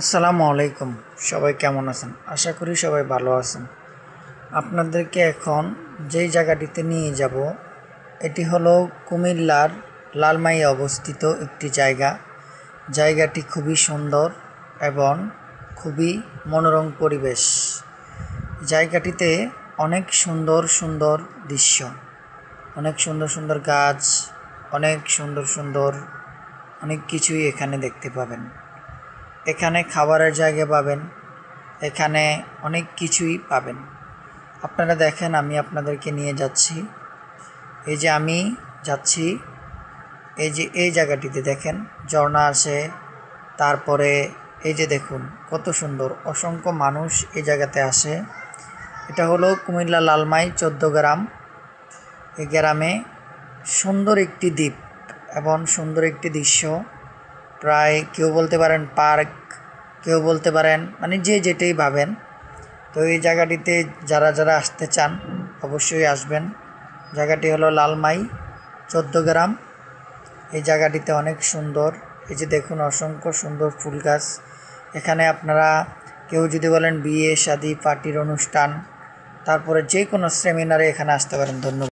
আসসালামু আলাইকুম। সবাই কেমন আছেন? আশা করি সবাই ভালো আছেন। আপনাদেরকে এখন যেই জায়গাটিতে নিয়ে যাব এটি হলো কুমিল্লার লালমাইয়ে অবস্থিত একটি জায়গাটি খুবই সুন্দর এবং খুবই মনোরম পরিবেশ। জায়গাটিতে অনেক সুন্দর সুন্দর দৃশ্য, অনেক সুন্দর সুন্দর গাছ, অনেক সুন্দর অনেক কিছুই এখানে দেখতে পাবেন। এখানে খাবারের জায়গা পাবেন, এখানে অনেক কিছুই পাবেন। আপনারা দেখেন, আমি আপনাদেরকে নিয়ে যাচ্ছি। এই যে আমি যাচ্ছি, এই জায়গাটিতে দেখেন ঝর্ণা আছে। তারপরে এই যে দেখুন কত সুন্দর, অসংখ্য মানুষ এই জায়গাতে আসে। এটা হলো কুমিল্লা লালমাই 14 গ্রাম। এই গ্রামে সুন্দর একটি দ্বীপ এবং সুন্দর একটি দৃশ্য। প্রায় কেউ বলতে পারেন পার্ক, কেউ বলতে পারেন মানে যে যেটাই ভাবেন। তো এই জায়গাটিতে যারা আসতে চান অবশ্যই আসবেন। জায়গাটি হলো লালমাই 14 গ্রাম। এই জায়গাটিতে অনেক সুন্দর। এই যে দেখুন অসংখ্য সুন্দর ফুল গাছ। এখানে আপনারা কেউ যদি বলেন বিয়ে শাদী পার্টির অনুষ্ঠান, তারপরে যে কোনো সেমিনারে এখানে আসতে পারেন। ধন্যবাদ।